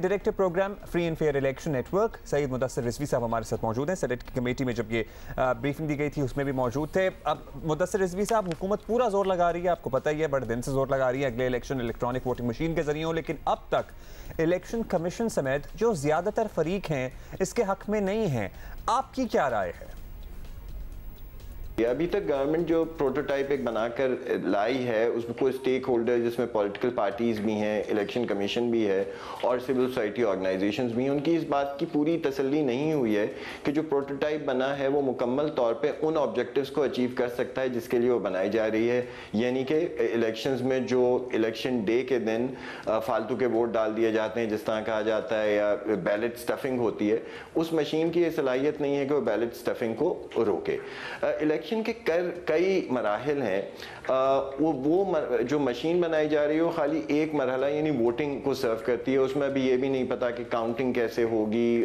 Director program free and fair election network Saeed Mudassir Rizvi साहब हमारे साथ मौजूद हैं। सेनेट की कमेटी में जब ये ब्रीफिंग दी गई थी उसमें भी मौजूद थे। अब मुदस्सिर रिजवी साहब, हुकूमत पूरा जोर लगा रही है, आपको पता ही है, बड़े दिन से जोर लगा रही है अगले इलेक्शन इलेक्ट्रॉनिक वोटिंग मशीन के जरिए हो, लेकिन अब तक इलेक्शन कमीशन समेत जो ज्यादातर फरीक हैं इसके हक में नहीं हैं। आपकी क्या राय है? अभी तक गवर्नमेंट जो प्रोटोटाइप एक बनाकर लाई है उसमें कोई स्टेक होल्डर जिसमें पॉलिटिकल पार्टीज भी हैं, इलेक्शन कमीशन भी है और सिविल सोसाइटी ऑर्गेनाइजेशंस भी हैं, उनकी इस बात की पूरी तसल्ली नहीं हुई है कि जो प्रोटोटाइप बना है वो मुकम्मल तौर पे उन ऑब्जेक्टिव्स को अचीव कर सकता है जिसके लिए वो बनाई जा रही है। यानी कि इलेक्शंस में जो इलेक्शन डे के दिन फालतू के वोट डाल दिए जाते हैं जिस तरह कहा जाता है, या बैलेट स्टफिंग होती है, उस मशीन की सलाहियत नहीं है कि वो बैलेट स्टफिंग को रोके। इलेक्शन के कई मराहिल हैं, वो जो मशीन बनाई जा रही है वो खाली एक मरहला यानी वोटिंग को सर्व करती है। उसमें अभी ये भी नहीं पता कि काउंटिंग कैसे होगी,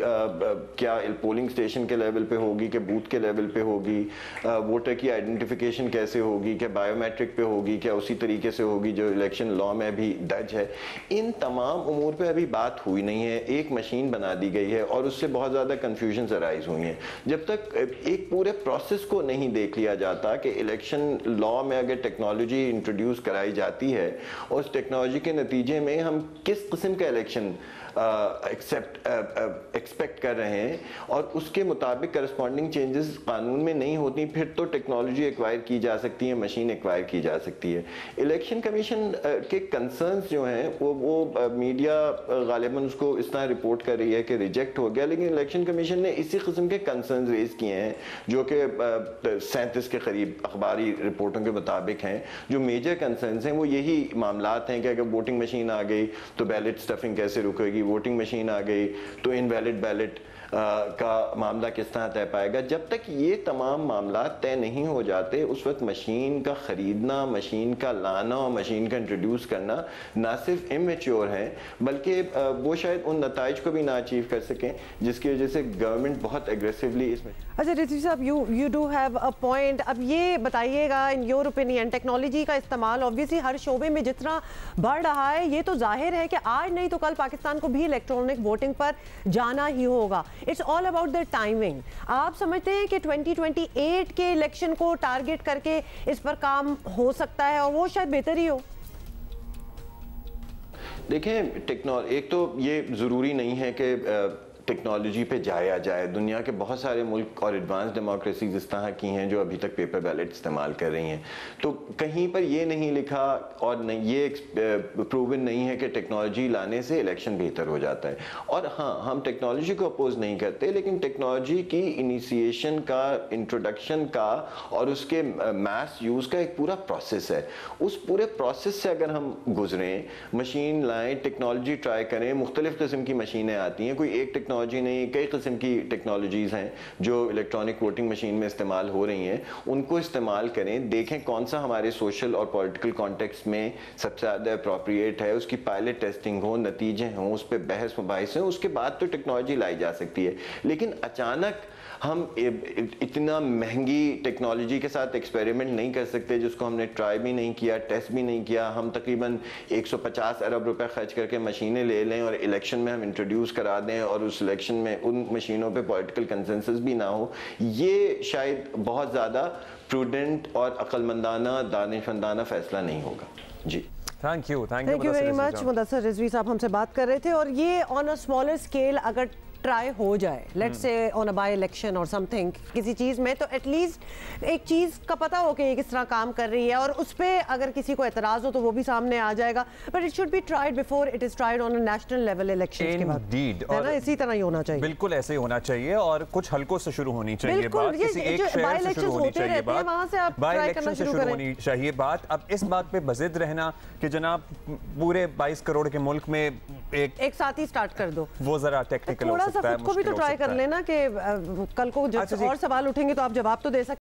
क्या पोलिंग स्टेशन के लेवल पे होगी, कि बूथ के लेवल पे होगी, वोटर की आइडेंटिफिकेशन कैसे होगी, क्या बायोमेट्रिक पे होगी, क्या उसी तरीके से होगी जो इलेक्शन लॉ में भी दर्ज है। इन तमाम उमूर पे अभी बात हुई नहीं है, एक मशीन बना दी गई है और उससे बहुत ज़्यादा कन्फ्यूजन अराइज हुई हैं। जब तक एक पूरे प्रोसेस को नहीं देख लिया जाता कि इलेक्शन लॉ में अगर टेक्नोलॉजी इंट्रोड्यूस कराई जाती है और उस टेक्नोलॉजी के नतीजे में हम किस किस्म का इलेक्शन एक्सपेक्ट कर रहे हैं और उसके मुताबिक करस्पॉन्डिंग चेंजेस कानून में नहीं होती, फिर तो टेक्नोलॉजी एक्वायर की जा सकती है, मशीन एक्वायर की जा सकती है। इलेक्शन कमीशन के कंसर्न्स जो हैं वो मीडिया गालिबन उसको इस तरह रिपोर्ट कर रही है कि रिजेक्ट हो गया, लेकिन इलेक्शन कमीशन ने इसी किस्म के कंसर्न्स रेज किए हैं जो कि 37 के करीब अखबारी रिपोर्टों के मुताबिक हैं। जो मेजर कंसर्न्स हैं वो यही मामलात हैं कि अगर वोटिंग मशीन आ गई तो बैलेट स्टफिंग कैसे रुकेगी, वोटिंग मशीन आ गई तो इनवैलिड बैलेट का मामला किस तरह तय पाएगा। जब तक ये तमाम मामला तय नहीं हो जाते उस वक्त मशीन का ख़रीदना, मशीन का लाना और मशीन का इंट्रोड्यूस करना ना सिर्फ इमेच्योर है बल्कि वो शायद उन नताइज को भी ना अचीव कर सकें जिसकी वजह से गवर्नमेंट बहुत एग्रेसिवली इसमें। अच्छा रिजवी साहब, you do have a point. अब ये बताइएगा, इन योर ओपिनियन, टेक्नोलॉजी का इस्तेमाल ऑब्वियसली हर शोबे में जितना बढ़ रहा है ये तो जाहिर है कि आज नहीं तो कल पाकिस्तान को भी इलेक्ट्रॉनिक वोटिंग पर जाना ही होगा। It's all about the timing. आप समझते हैं कि 2028 के इलेक्शन को टारगेट करके इस पर काम हो सकता है और वो शायद बेहतर ही हो? देखें, एक तो ये ज़रूरी नहीं है कि टेक्नोलॉजी पे जाया जाए। दुनिया के बहुत सारे मुल्क और एडवांस डेमोक्रेसीज इस तरह की हैं जो अभी तक पेपर बैलेट इस्तेमाल कर रही हैं, तो कहीं पर ये नहीं लिखा और नहीं ये प्रूवन नहीं है कि टेक्नोलॉजी लाने से इलेक्शन बेहतर हो जाता है। और हाँ, हम टेक्नोलॉजी को अपोज नहीं करते, लेकिन टेक्नोलॉजी की इनिशिएशन का, इंट्रोडक्शन का और उसके मास यूज़ का एक पूरा प्रोसेस है। उस पूरे प्रोसेस से अगर हम गुजरें, मशीन लाएँ, टेक्नोलॉजी ट्राई करें, मुख्तलिफ़ किस्म की मशीनें आती हैं, कोई एक टेक्नोलॉजी नहीं, कई किस्म की टेक्नोलॉजीज़ हैं जो इलेक्ट्रॉनिक वोटिंग मशीन में इस्तेमाल हो रही हैं, उनको इस्तेमाल करें, देखें कौन सा हमारे सोशल और पॉलिटिकल कॉन्टेक्स्ट में सबसे ज़्यादा अप्रोप्रिएट है, उसकी पायलट टेस्टिंग हो, नतीजे हों, उस पर बहस मुबाहिस हों, उसके बाद तो टेक्नोलॉजी लाई जा सकती है। लेकिन अचानक हम इतना महंगी टेक्नोलॉजी के साथ एक्सपेरिमेंट नहीं कर सकते जिसको हमने ट्राई भी नहीं किया, टेस्ट भी नहीं किया। हम तकरीबन 150 अरब रुपए खर्च करके मशीनें ले लें और इलेक्शन में हम इंट्रोड्यूस करा दें और उस इलेक्शन में उन मशीनों पे पॉलिटिकल कंसेंसस भी ना हो, ये शायद बहुत ज़्यादा प्रूडेंट और अक्लमंदाना, दानिशमंदाना फैसला नहीं होगा। जी, thank you very much. Mudassir Rizvi साहब हमसे बात कर रहे थे। और ये ऑन अ स्मॉलर स्केल अगर ट्राई हो जाए, let's say on a by election और समथिंग, किसी चीज़ में, तो एटलीस्ट एक चीज़ का पता हो कि ये किस तरह काम कर रही है और उस पर अगर किसी को एतराज़ हो तो वो भी सामने आ जाएगा। But it should be tried before it is tried on a national level election के बाद, है ना? इसी तरह ही होना चाहिए, बिल्कुल ऐसे ही होना चाहिए और कुछ हल्कों से शुरू होनी चाहिए बात, किसी एक शहर से शुरू होनी चाहिए बात, वहाँ से आप ट्राई करना शुरू करें, होनी चाहिए बात। अब इस बात पे बज़िद रहना कि जनाब पूरे 22 करोड़ के मुल्क में एक साथ ही स्टार्ट कर दो, वो जरा टेक्निकल हो सकता है, खुद को भी तो ट्राई कर लेना कि कल को जब और सवाल उठेंगे तो आप जवाब तो दे सकते हैं।